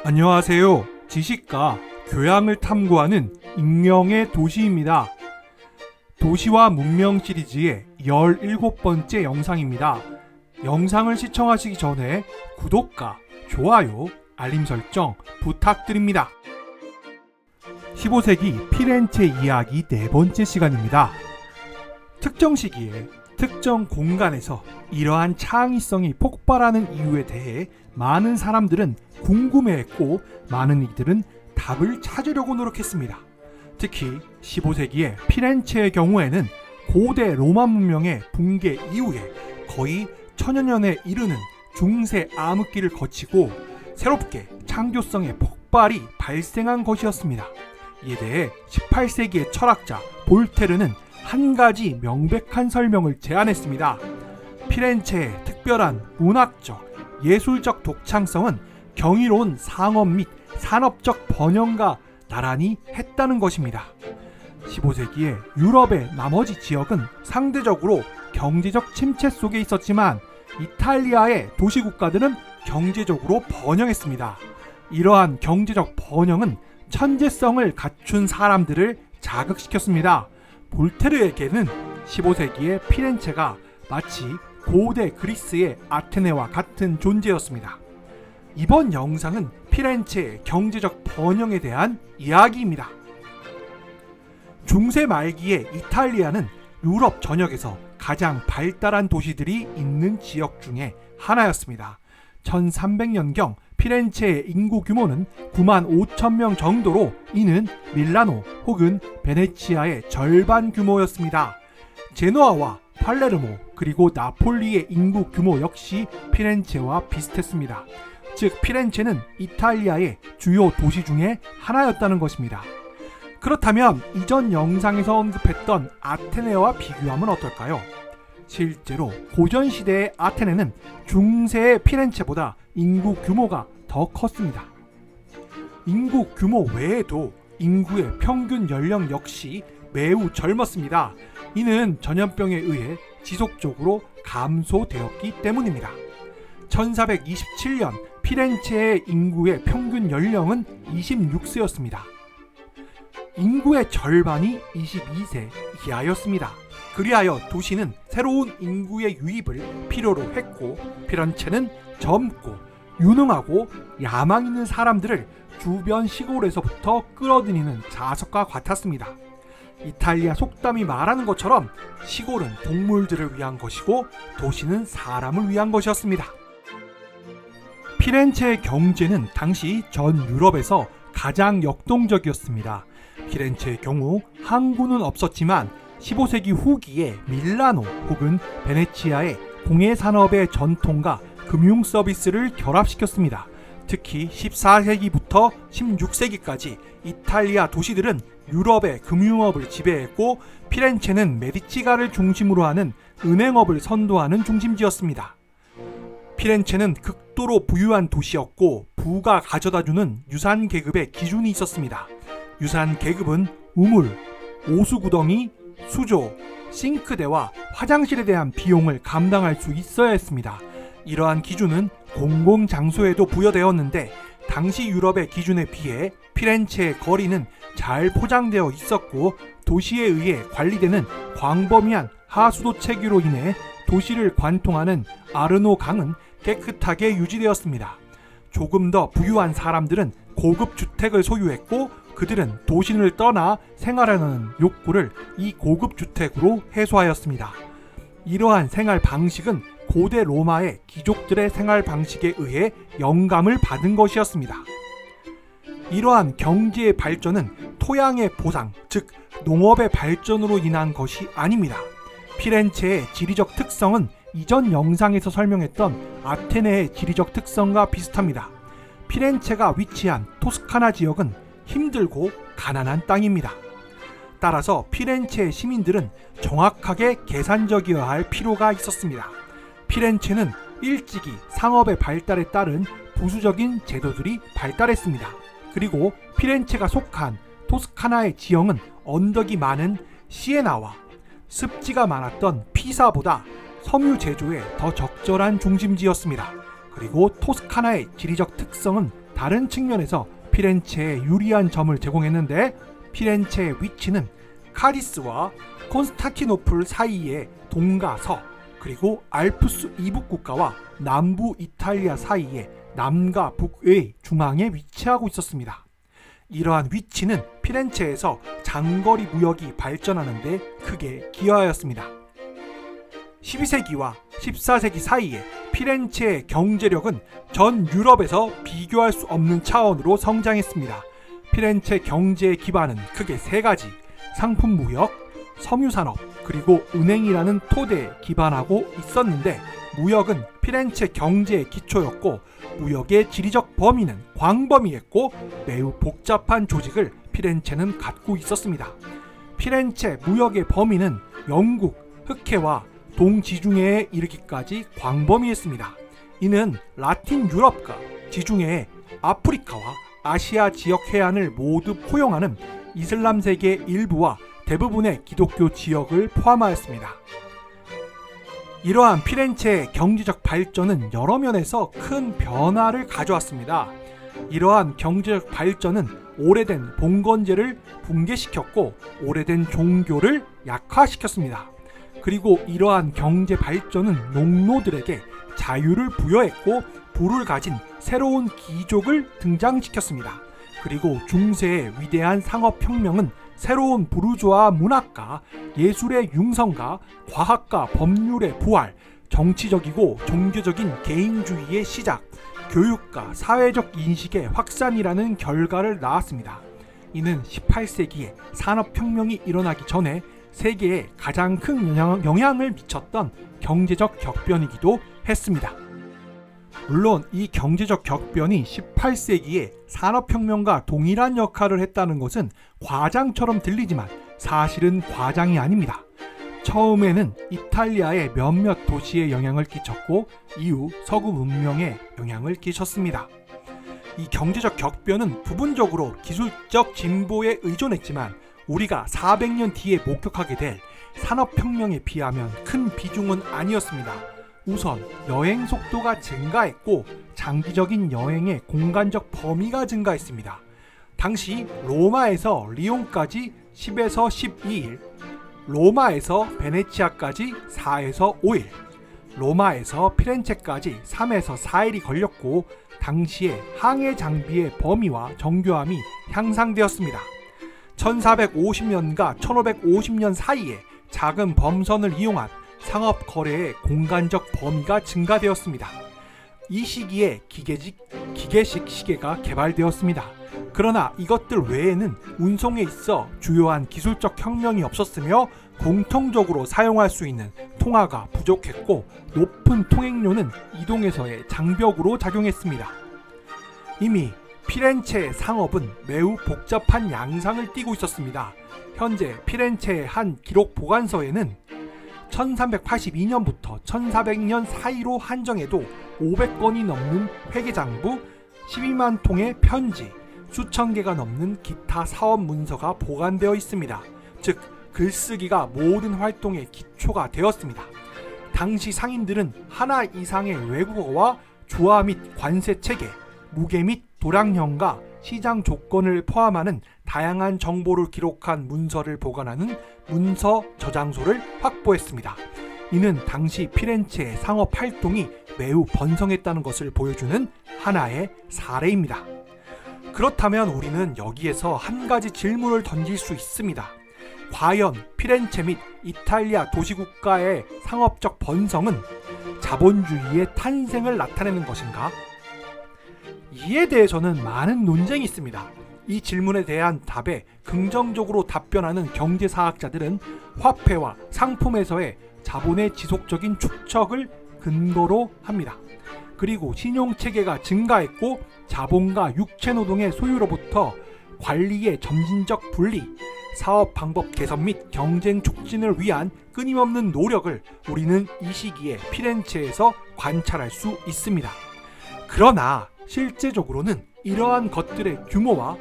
안녕하세요. 지식과 교양을 탐구하는 익명의 도시입니다. 도시와 문명 시리즈의 17번째 영상입니다. 영상을 시청하시기 전에 구독과 좋아요, 알림 설정 부탁드립니다. 15세기 피렌체 이야기 4번째 시간입니다. 특정 시기에 특정 공간에서 이러한 창의성이 폭발하는 이유에 대해 많은 사람들은 궁금해했고 많은 이들은 답을 찾으려고 노력했습니다. 특히 15세기의 피렌체의 경우에는 고대 로마 문명의 붕괴 이후에 거의 천여 년에 이르는 중세 암흑기를 거치고 새롭게 창조성의 폭발이 발생한 것이었습니다. 이에 대해 18세기의 철학자 볼테르는 한 가지 명백한 설명을 제안했습니다. 피렌체의 특별한 문학적, 예술적 독창성은 경이로운 상업 및 산업적 번영과 나란히 했다는 것입니다. 15세기에 유럽의 나머지 지역은 상대적으로 경제적 침체 속에 있었지만 이탈리아의 도시국가들은 경제적으로 번영했습니다. 이러한 경제적 번영은 천재성을 갖춘 사람들을 자극시켰습니다. 볼테르에게는 15세기의 피렌체가 마치 고대 그리스의 아테네와 같은 존재였습니다. 이번 영상은 피렌체의 경제적 번영에 대한 이야기입니다. 중세 말기의 이탈리아는 유럽 전역에서 가장 발달한 도시들이 있는 지역 중에 하나였습니다. 1300년경 피렌체의 인구 규모는 9만 5천 명 정도로 이는 밀라노 혹은 베네치아의 절반 규모였습니다. 제노아와 팔레르모 그리고 나폴리의 인구 규모 역시 피렌체와 비슷했습니다. 즉 피렌체는 이탈리아의 주요 도시 중에 하나였다는 것입니다. 그렇다면 이전 영상에서 언급했던 아테네와 비교하면 어떨까요? 실제로 고전시대의 아테네는 중세의 피렌체보다 인구 규모가 더 컸습니다. 인구 규모 외에도 인구의 평균 연령 역시 매우 젊었습니다. 이는 전염병에 의해 지속적으로 감소되었기 때문입니다. 1427년 피렌체의 인구의 평균 연령은 26세였습니다. 인구의 절반이 22세 이하였습니다. 그리하여 도시는 새로운 인구의 유입을 필요로 했고 피렌체는 젊고 유능하고 야망 있는 사람들을 주변 시골에서부터 끌어들이는 자석과 같았습니다. 이탈리아 속담이 말하는 것처럼 시골은 동물들을 위한 것이고 도시는 사람을 위한 것이었습니다. 피렌체의 경제는 당시 전 유럽에서 가장 역동적이었습니다. 피렌체의 경우 항구는 없었지만 15세기 후기에 밀라노 혹은 베네치아의 공예산업의 전통과 금융 서비스를 결합시켰습니다. 특히 14세기부터 16세기까지 이탈리아 도시들은 유럽의 금융업을 지배했고 피렌체는 메디치가를 중심으로 하는 은행업을 선도하는 중심지였습니다. 피렌체는 극도로 부유한 도시였고 부가 가져다주는 유산 계급의 기준이 있었습니다. 유산 계급은 우물, 오수구덩이, 수조, 싱크대와 화장실에 대한 비용을 감당할 수 있어야 했습니다. 이러한 기준은 공공장소에도 부여되었는데 당시 유럽의 기준에 비해 피렌체의 거리는 잘 포장되어 있었고 도시에 의해 관리되는 광범위한 하수도 체계로 인해 도시를 관통하는 아르노 강은 깨끗하게 유지되었습니다. 조금 더 부유한 사람들은 고급 주택을 소유했고 그들은 도시를 떠나 생활하는 욕구를 이 고급 주택으로 해소하였습니다. 이러한 생활 방식은 고대 로마의 귀족들의 생활 방식에 의해 영감을 받은 것이었습니다. 이러한 경제의 발전은 토양의 보상, 즉 농업의 발전으로 인한 것이 아닙니다. 피렌체의 지리적 특성은 이전 영상에서 설명했던 아테네의 지리적 특성과 비슷합니다. 피렌체가 위치한 토스카나 지역은 힘들고 가난한 땅입니다. 따라서 피렌체의 시민들은 정확하게 계산적이어야 할 필요가 있었습니다. 피렌체는 일찍이 상업의 발달에 따른 부수적인 제도들이 발달했습니다. 그리고 피렌체가 속한 토스카나의 지형은 언덕이 많은 시에나와 습지가 많았던 피사보다 섬유 제조에 더 적절한 중심지였습니다. 그리고 토스카나의 지리적 특성은 다른 측면에서 피렌체에 유리한 점을 제공했는데, 피렌체의 위치는 카디스와 콘스탄티노플 사이의 동과 그리고 알프스 이북 국가와 남부 이탈리아 사이의 남과 북의 중앙에 위치하고 있었습니다. 이러한 위치는 피렌체에서 장거리 무역이 발전하는 데 크게 기여하였습니다. 12세기와 14세기 사이에 피렌체의 경제력은 전 유럽에서 비교할 수 없는 차원으로 성장했습니다. 피렌체 경제의 기반은 크게 세 가지: 상품 무역, 섬유산업, 그리고 은행이라는 토대에 기반하고 있었는데, 무역은 피렌체 경제의 기초였고, 무역의 지리적 범위는 광범위했고 매우 복잡한 조직을 피렌체는 갖고 있었습니다. 피렌체 무역의 범위는 영국, 흑해와 동지중해에 이르기까지 광범위했습니다. 이는 라틴 유럽과 지중해의 아프리카와 아시아 지역 해안을 모두 포용하는 이슬람 세계의 일부와 대부분의 기독교 지역을 포함하였습니다. 이러한 피렌체의 경제적 발전은 여러 면에서 큰 변화를 가져왔습니다. 이러한 경제적 발전은 오래된 봉건제를 붕괴시켰고 오래된 종교를 약화시켰습니다. 그리고 이러한 경제 발전은 농노들에게 자유를 부여했고 부를 가진 새로운 귀족을 등장시켰습니다. 그리고 중세의 위대한 상업혁명은 새로운 부르주아 문학과 예술의 융성과 과학과 법률의 부활, 정치적이고 종교적인 개인주의의 시작, 교육과 사회적 인식의 확산이라는 결과를 낳았습니다. 이는 18세기에 산업혁명이 일어나기 전에 세계에 가장 큰 영향을 미쳤던 경제적 격변이기도 했습니다. 물론 이 경제적 격변이 18세기에 산업혁명과 동일한 역할을 했다는 것은 과장처럼 들리지만 사실은 과장이 아닙니다. 처음에는 이탈리아의 몇몇 도시에 영향을 끼쳤고 이후 서구 문명에 영향을 끼쳤습니다. 이 경제적 격변은 부분적으로 기술적 진보에 의존했지만 우리가 400년 뒤에 목격하게 될 산업혁명에 비하면 큰 비중은 아니었습니다. 우선 여행 속도가 증가했고 장기적인 여행의 공간적 범위가 증가했습니다. 당시 로마에서 리옹까지 10에서 12일, 로마에서 베네치아까지 4에서 5일, 로마에서 피렌체까지 3에서 4일이 걸렸고 당시의 항해 장비의 범위와 정교함이 향상되었습니다. 1450년과 1550년 사이에 작은 범선을 이용한 상업 거래의 공간적 범위가 증가되었습니다. 이 시기에 기계식 시계가 개발되었습니다. 그러나 이것들 외에는 운송에 있어 주요한 기술적 혁명이 없었으며 공통적으로 사용할 수 있는 통화가 부족했고 높은 통행료는 이동에서의 장벽으로 작용했습니다. 이미 피렌체의 상업은 매우 복잡한 양상을 띠고 있었습니다. 현재 피렌체의 한 기록 보관서에는 1382년부터 1400년 사이로 한정해도 500건이 넘는 회계장부, 12만 통의 편지, 수천 개가 넘는 기타 사업 문서가 보관되어 있습니다. 즉, 글쓰기가 모든 활동의 기초가 되었습니다. 당시 상인들은 하나 이상의 외국어와 조화 및 관세 체계, 무게 및 도량형과 시장 조건을 포함하는 다양한 정보를 기록한 문서를 보관하는 문서 저장소를 확보했습니다. 이는 당시 피렌체의 상업 활동이 매우 번성했다는 것을 보여주는 하나의 사례입니다. 그렇다면 우리는 여기에서 한 가지 질문을 던질 수 있습니다. 과연 피렌체 및 이탈리아 도시국가의 상업적 번성은 자본주의의 탄생을 나타내는 것인가? 이에 대해서는 많은 논쟁이 있습니다. 이 질문에 대한 답에 긍정적으로 답변하는 경제사학자들은 화폐와 상품에서의 자본의 지속적인 축적을 근거로 합니다. 그리고 신용체계가 증가했고 자본과 육체노동의 소유로부터 관리의 점진적 분리, 사업 방법 개선 및 경쟁 촉진을 위한 끊임없는 노력을 우리는 이 시기에 피렌체에서 관찰할 수 있습니다. 그러나 실제적으로는 이러한 것들의 규모와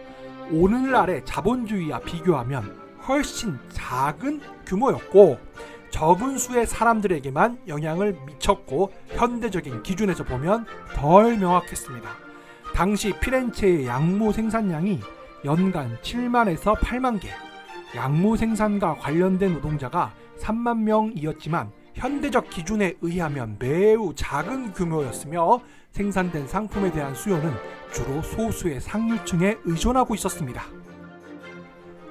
오늘날의 자본주의와 비교하면 훨씬 작은 규모였고 적은 수의 사람들에게만 영향을 미쳤고 현대적인 기준에서 보면 덜 명확했습니다. 당시 피렌체의 양모 생산량이 연간 7만에서 8만 개, 양모 생산과 관련된 노동자가 3만 명이었지만 현대적 기준에 의하면 매우 작은 규모였으며 생산된 상품에 대한 수요는 주로 소수의 상류층에 의존하고 있었습니다.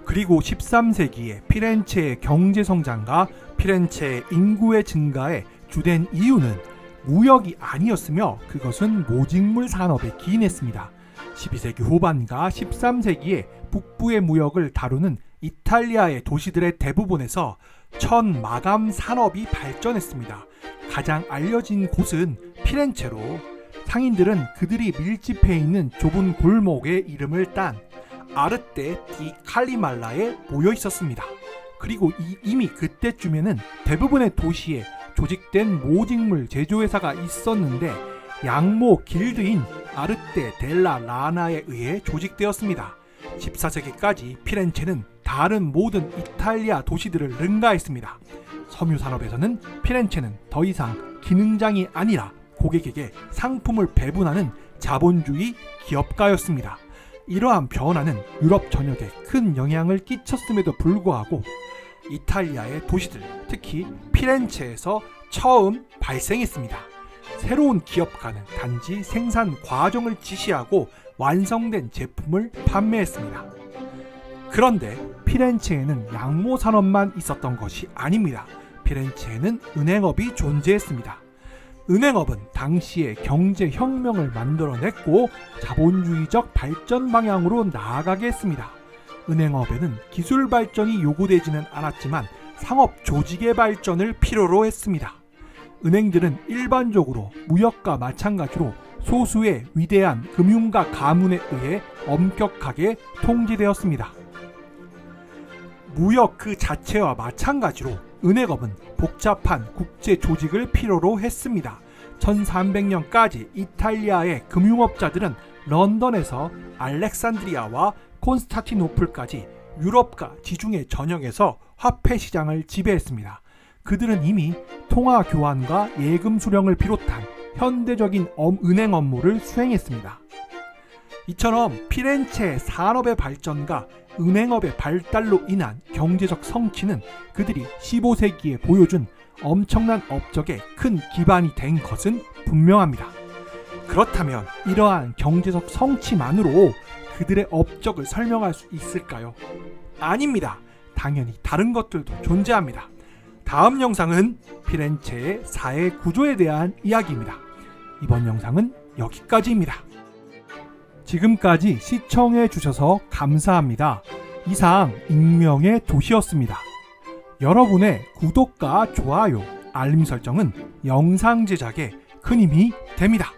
그리고 13세기에 피렌체의 경제 성장과 피렌체의 인구의 증가의 주된 이유는 무역이 아니었으며 그것은 모직물 산업에 기인했습니다. 12세기 후반과 13세기에 북부의 무역을 다루는 이탈리아의 도시들의 대부분에서 천 마감 산업이 발전했습니다. 가장 알려진 곳은 피렌체로 상인들은 그들이 밀집해 있는 좁은 골목의 이름을 딴 아르테 디 칼리말라에 모여 있었습니다. 그리고 이미 그때쯤에는 대부분의 도시에 조직된 모직물 제조회사가 있었는데 양모 길드인 아르테 델라 라나에 의해 조직되었습니다. 14세기까지 피렌체는 다른 모든 이탈리아 도시들을 능가했습니다. 섬유 산업에서는 피렌체는 더 이상 기능장이 아니라 고객에게 상품을 배분하는 자본주의 기업가였습니다. 이러한 변화는 유럽 전역에 큰 영향을 끼쳤음에도 불구하고 이탈리아의 도시들, 특히 피렌체에서 처음 발생했습니다. 새로운 기업가는 단지 생산 과정을 지시하고 완성된 제품을 판매했습니다. 그런데 피렌체에는 양모 산업만 있었던 것이 아닙니다. 피렌체에는 은행업이 존재했습니다. 은행업은 당시에 경제혁명을 만들어냈고 자본주의적 발전 방향으로 나아가게 했습니다. 은행업에는 기술 발전이 요구되지는 않았지만 상업 조직의 발전을 필요로 했습니다. 은행들은 일반적으로 무역과 마찬가지로 소수의 위대한 금융가 가문에 의해 엄격하게 통제되었습니다. 무역 그 자체와 마찬가지로 은행업은 복잡한 국제 조직을 필요로 했습니다. 1300년까지 이탈리아의 금융업자들은 런던에서 알렉산드리아와 콘스타티노플까지 유럽과 지중해 전역에서 화폐 시장을 지배했습니다. 그들은 이미 통화 교환과 예금 수령을 비롯한 현대적인 은행 업무를 수행했습니다. 이처럼 피렌체 산업의 발전과 은행업의 발달로 인한 경제적 성취는 그들이 15세기에 보여준 엄청난 업적에 큰 기반이 된 것은 분명합니다. 그렇다면 이러한 경제적 성취만으로 그들의 업적을 설명할 수 있을까요? 아닙니다. 당연히 다른 것들도 존재합니다. 다음 영상은 피렌체의 사회 구조에 대한 이야기입니다. 이번 영상은 여기까지입니다. 지금까지 시청해 주셔서 감사합니다. 이상 익명의 도시였습니다. 여러분의 구독과 좋아요, 알림 설정은 영상 제작에 큰 힘이 됩니다.